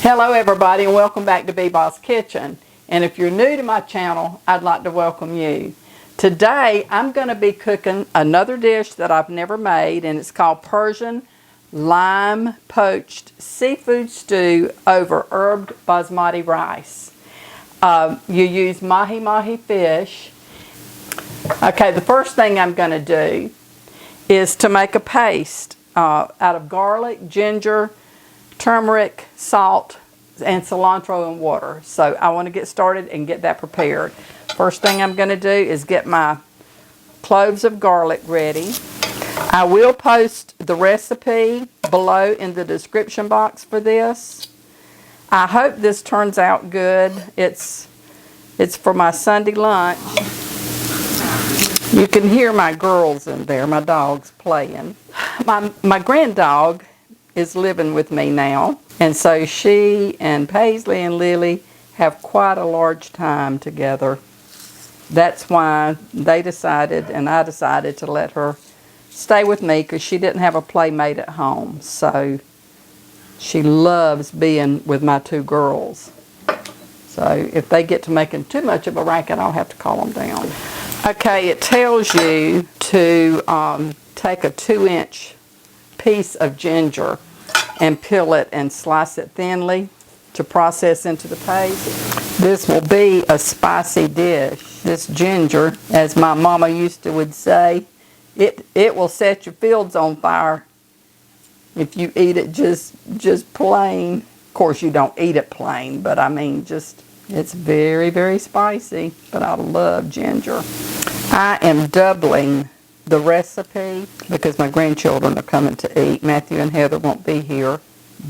Hello everybody and welcome back to Beboss Kitchen. And if you're new to my channel, I'd like to welcome you. Today I'm going to be cooking another dish that I've never made, and it's called Persian Lime-Poached seafood stew over Herbed Basmati rice. You use mahi fish. Okay, the first thing I'm going to do is to make a paste out of garlic, ginger, turmeric, salt, and cilantro and water. So I want to get started and get that prepared. First thing I'm going to do is get my cloves of garlic ready. I will post the recipe below in the description box for this. I hope this turns out good. It's for my Sunday lunch. You can hear my girls in there, my dogs playing. My granddog is living with me now, and so she and Paisley and Lily have quite a large time together. That's why they decided, and I decided, to let her stay with me because she didn't have a playmate at home. So she loves being with my two girls. So if they get to making too much of a racket, I'll have to call them down. Okay, it tells you to take a 2-inch piece of ginger and peel it and slice it thinly to process into the paste. This will be a spicy dish. This ginger, as my mama would say, it will set your fields on fire if you eat it just plain. Of course, you don't eat it plain, but I mean, it's very, very spicy, but I love ginger. I am doubling the recipe because my grandchildren are coming to eat. Matthew and Heather won't be here,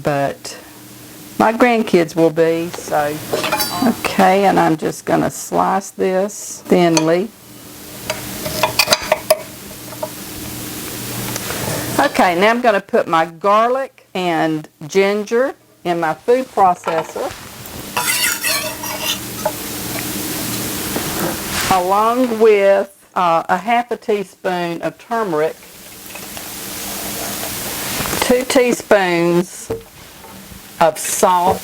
but my grandkids will be. So, okay, and I'm just going to slice this thinly. Okay, now I'm going to put my garlic and ginger in my food processor, along with a half a teaspoon of turmeric, 2 teaspoons of salt.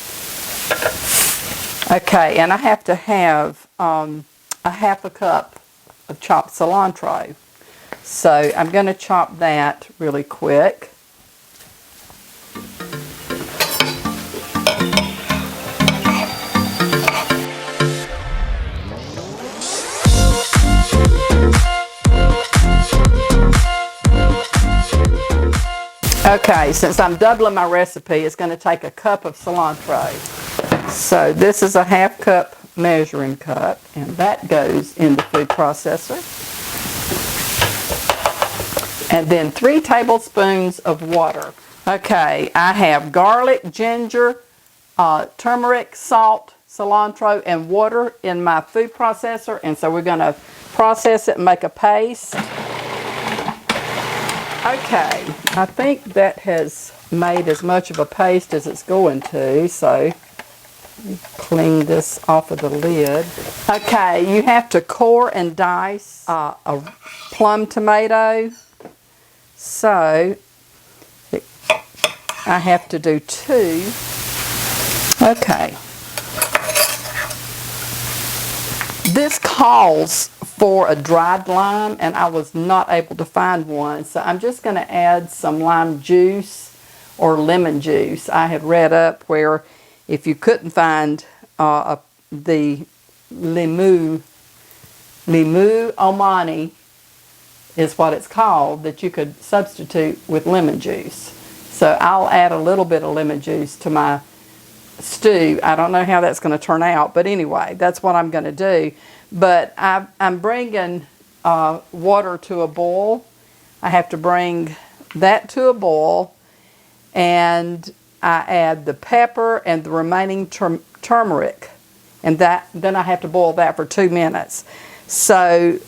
Okay, and I have to have a half a cup of chopped cilantro. So I'm going to chop that really quick. Okay, since I'm doubling my recipe, it's going to take a cup of cilantro. So this is a half cup measuring cup, and that goes in the food processor. And then 3 tablespoons of water. Okay, I have garlic, ginger, turmeric, salt, cilantro, and water in my food processor, and so we're going to process it and make a paste. Okay, I think that has made as much of a paste as it's going to, so clean this off of the lid. Okay, you have to core and dice a plum tomato, so I have to do 2. Okay. This calls for a dried lime, and I was not able to find one, so I'm just going to add some lime juice or lemon juice. I had read up where if you couldn't find the Limoo Omani is what it's called, that you could substitute with lemon juice. So I'll add a little bit of lemon juice to my stew. I don't know how that's going to turn out, but anyway, that's what I'm going to do. But I'm bringing water to a boil. I have to bring that to a boil, and I add the pepper and the remaining turmeric, and then I have to boil that for 2 minutes. So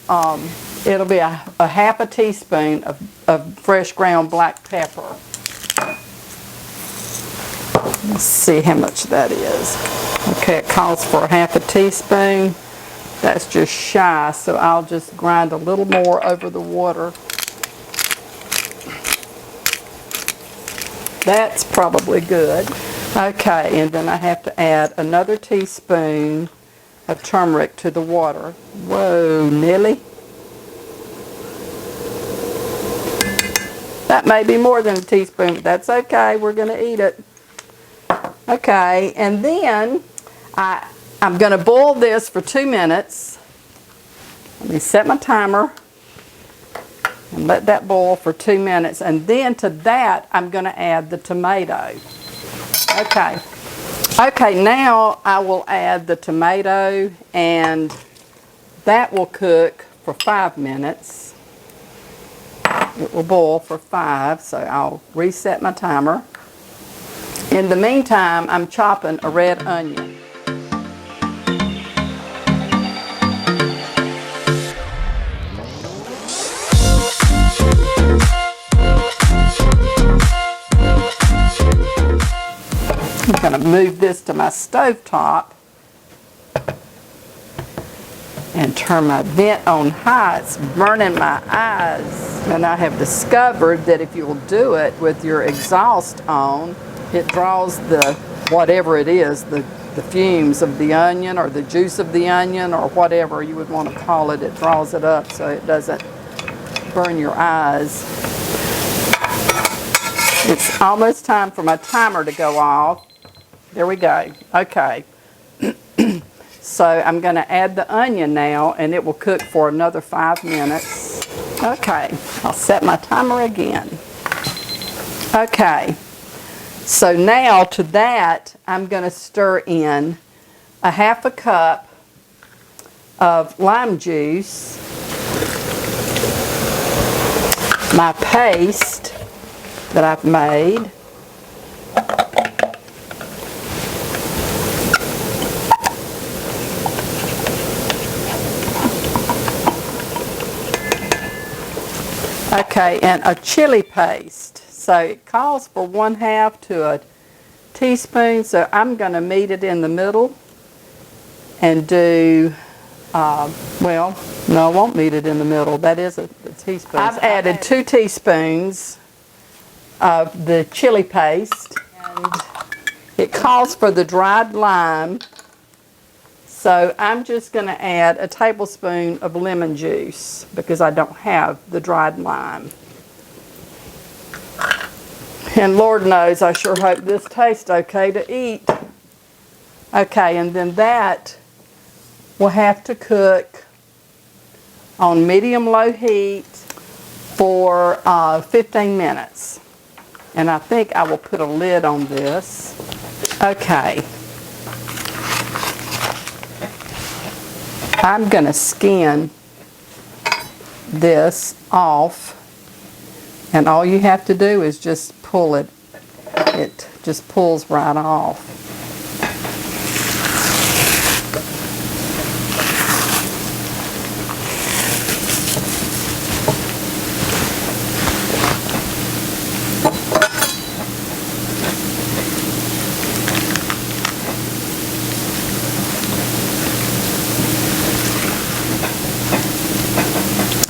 it'll be a half a teaspoon of fresh ground black pepper. Let's see how much that is. Okay, it calls for a half a teaspoon. That's just shy, so I'll just grind a little more over the water. That's probably good. Okay, and then I have to add another teaspoon of turmeric to the water. Whoa, Nelly. That may be more than a teaspoon, but that's okay. We're going to eat it. Okay, and then I'm going to boil this for 2 minutes. Let me set my timer and let that boil for 2 minutes. And then to that, I'm going to add the tomato. Okay. Okay, now I will add the tomato, and that will cook for 5 minutes. It will boil for 5, so I'll reset my timer. In the meantime, I'm chopping a red onion. I'm going to move this to my stovetop and turn my vent on high. It's burning my eyes. And I have discovered that if you'll do it with your exhaust on, it draws the, whatever it is, the fumes of the onion or the juice of the onion or whatever you would want to call it. It draws it up so it doesn't burn your eyes. It's almost time for my timer to go off. There we go. Okay. So I'm going to add the onion now, and it will cook for another 5 minutes. Okay, I'll set my timer again. Okay, so now to that, I'm going to stir in a 1/2 cup of lime juice, my paste that I've made, okay, and a chili paste. So it calls for 1/2 to a teaspoon, so I'm going to meet it in the middle and do, well, no, I won't meet it in the middle. That is a teaspoon. I've added 2 teaspoons of the chili paste, and it calls for the dried lime. So I'm just going to add a tablespoon of lemon juice because I don't have the dried lime. And Lord knows, I sure hope this tastes okay to eat. Okay, and then that will have to cook on medium-low heat for 15 minutes. And I think I will put a lid on this. Okay. I'm going to skin this off, and all you have to do is just pull it. It just pulls right off.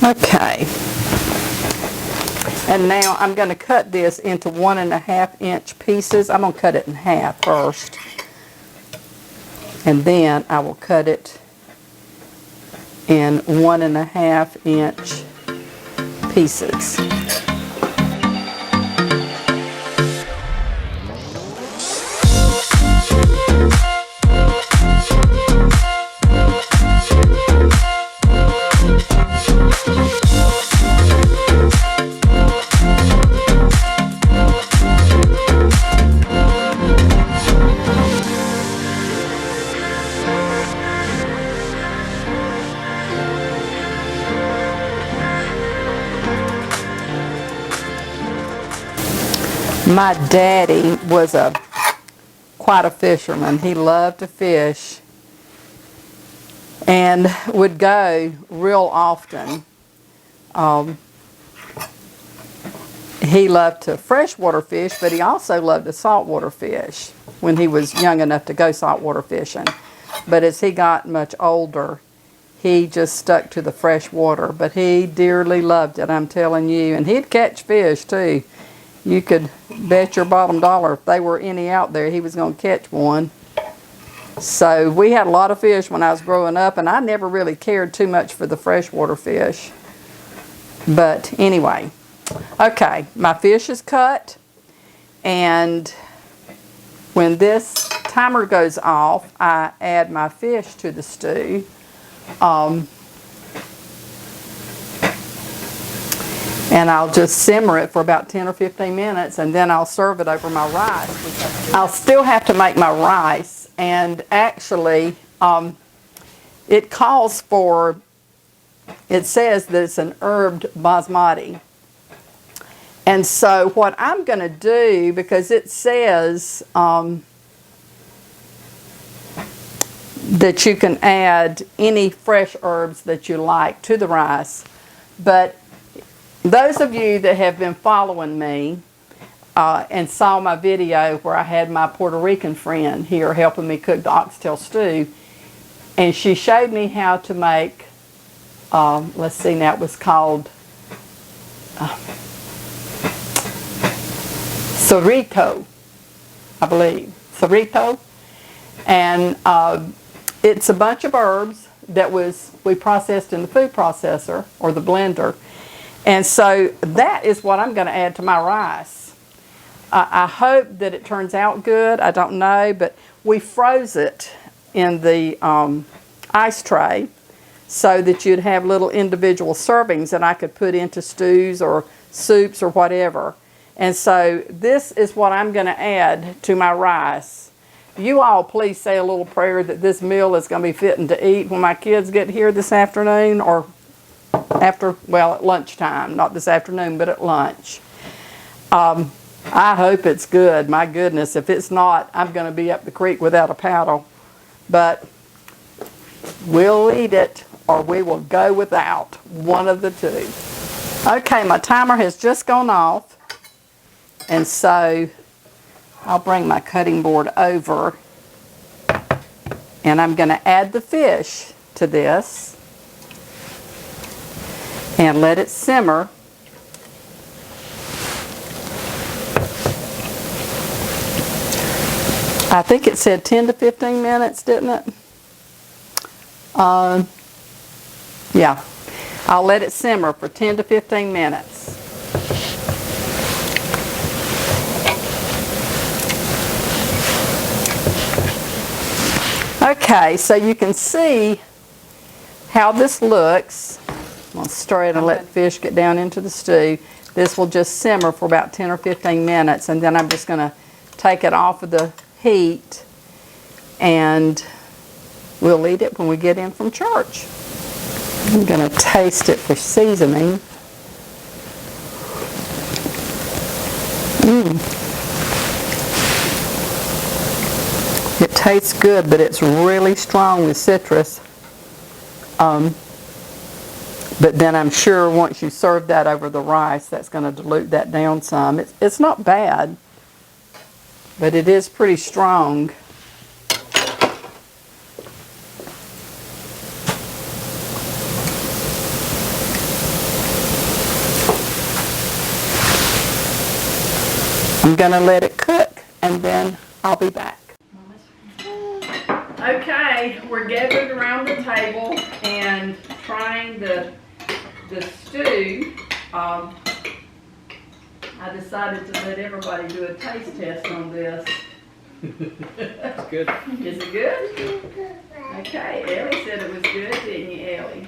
Okay, and now I'm going to cut this into 1.5 inch pieces. I'm going to cut it in half first, and then I will cut it in 1.5 inch pieces. My daddy was quite a fisherman. He loved to fish and would go real often. He loved to freshwater fish, but he also loved to saltwater fish when he was young enough to go saltwater fishing. But as he got much older, he just stuck to the fresh water. But he dearly loved it, I'm telling you. And he'd catch fish too. you could bet your bottom dollar if they were any out there, he was going to catch one. So we had a lot of fish when I was growing up, and I never really cared too much for the freshwater fish. But anyway, okay, my fish is cut, and when this timer goes off, I add my fish to the stew. And I'll just simmer it for about 10 or 15 minutes, and then I'll serve it over my rice. I'll still have to make my rice, and actually it calls for, it says that it's an herbed basmati. And so what I'm going to do, because it says that you can add any fresh herbs that you like to the rice, but those of you that have been following me and saw my video where I had my Puerto Rican friend here helping me cook the oxtail stew, and she showed me how to make, let's see now, it was called Cerrito, I believe, Cerrito, and it's a bunch of herbs that we processed in the food processor or the blender. And so that is what I'm going to add to my rice. I hope that it turns out good. I don't know, but we froze it in the ice tray so that you'd have little individual servings that I could put into stews or soups or whatever. And so this is what I'm going to add to my rice. You all please say a little prayer that this meal is going to be fitting to eat when my kids get here this afternoon, or after, well, at lunchtime, not this afternoon, but at lunch. I hope it's good. My goodness, if it's not, I'm going to be up the creek without a paddle. But we'll eat it, or we will go without, one of the two. Okay, my timer has just gone off, and so I'll bring my cutting board over, and I'm going to add the fish to this and let it simmer. I think it said 10 to 15 minutes, didn't it? Yeah. I'll let it simmer for 10 to 15 minutes. Okay, so you can see how this looks. I'm going to stir it and let the fish get down into the stew. This will just simmer for about 10 or 15 minutes, and then I'm just going to take it off of the heat, and we'll eat it when we get in from church. I'm going to taste it for seasoning. It tastes good, but it's really strong with citrus. But then I'm sure once you serve that over the rice, that's going to dilute that down some. It's not bad, but it is pretty strong. I'm going to let it cook, and then I'll be back. Okay, we're gathered around the table and trying the stew. I decided to let everybody do a taste test on this. It's good. Is it good? Okay, Ellie said it was good, didn't you, Ellie?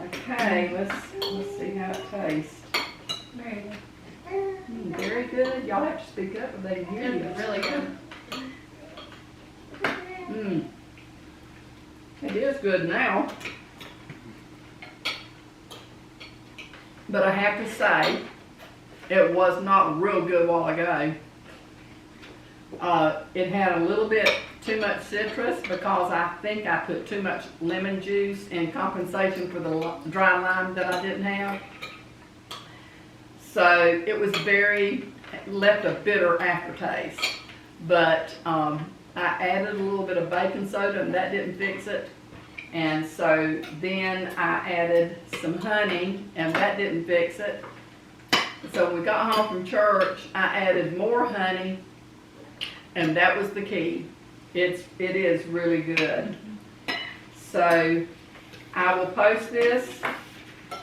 Okay, let's see how it tastes. Very good. Very good. Y'all have to speak up if they can hear you. It's really good. It is good now. But I have to say, it was not real good a while ago. It had a little bit too much citrus because I think I put too much lemon juice in compensation for the dry lime that I didn't have. So it was left a bitter aftertaste. But I added a little bit of baking soda and that didn't fix it. And so then I added some honey and that didn't fix it. So when we got home from church, I added more honey, and that was the key. It is really good. So I will post this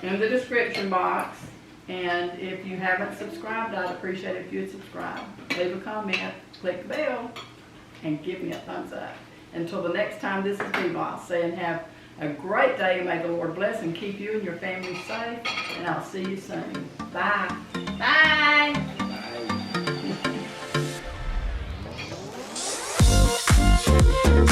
in the description box, and if you haven't subscribed, I'd appreciate it if you would subscribe. Leave a comment, click the bell, and give me a thumbs up. Until the next time, this is B-Boss saying have a great day, and may the Lord bless and keep you and your family safe, and I'll see you soon. Bye. Bye. Bye.